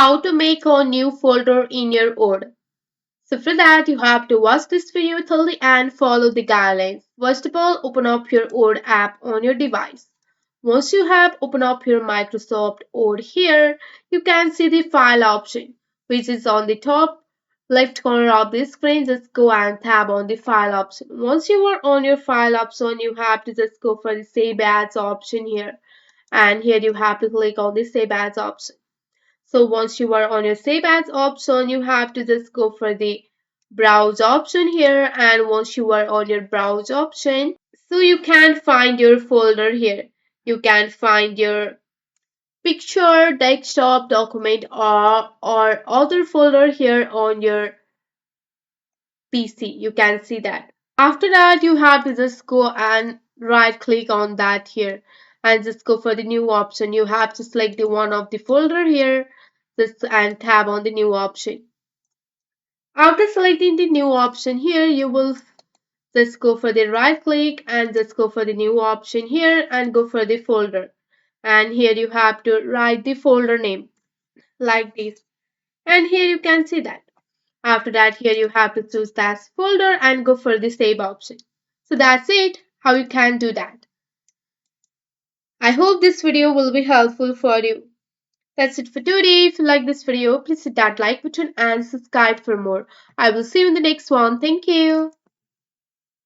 how to make a new folder in your Word. So for that, you have to watch this video till the end, follow the guidelines. First of all, open up your Word app on your device. Once you have opened up your Microsoft Word here, you can see the file option, which is on the top left corner of the screen. Just go and tab on the file option. Once you are on your file option, you have to just go for the save as option here. And here you have to click on the save as option. So once you are on your save as option, you have to just go for the browse option here. And once you are on your browse option, so you can find your folder here. You can find your picture, desktop, document, or other folder here on your PC. You can see that. After that, you have to just go and right click on that here and just go for the new option. You have to select the one of the folder here just and tab on the new option. After selecting the new option here, you will just go for the right click and just go for the new option here and go for the folder. And here you have to write the folder name like this. And here you can see that. After that, here you have to choose that folder and go for the save option. So that's it, how you can do that. I hope this video will be helpful for you. That's it for today. If you like this video, please hit that like button and subscribe for more. I will see you in the next one. Thank you.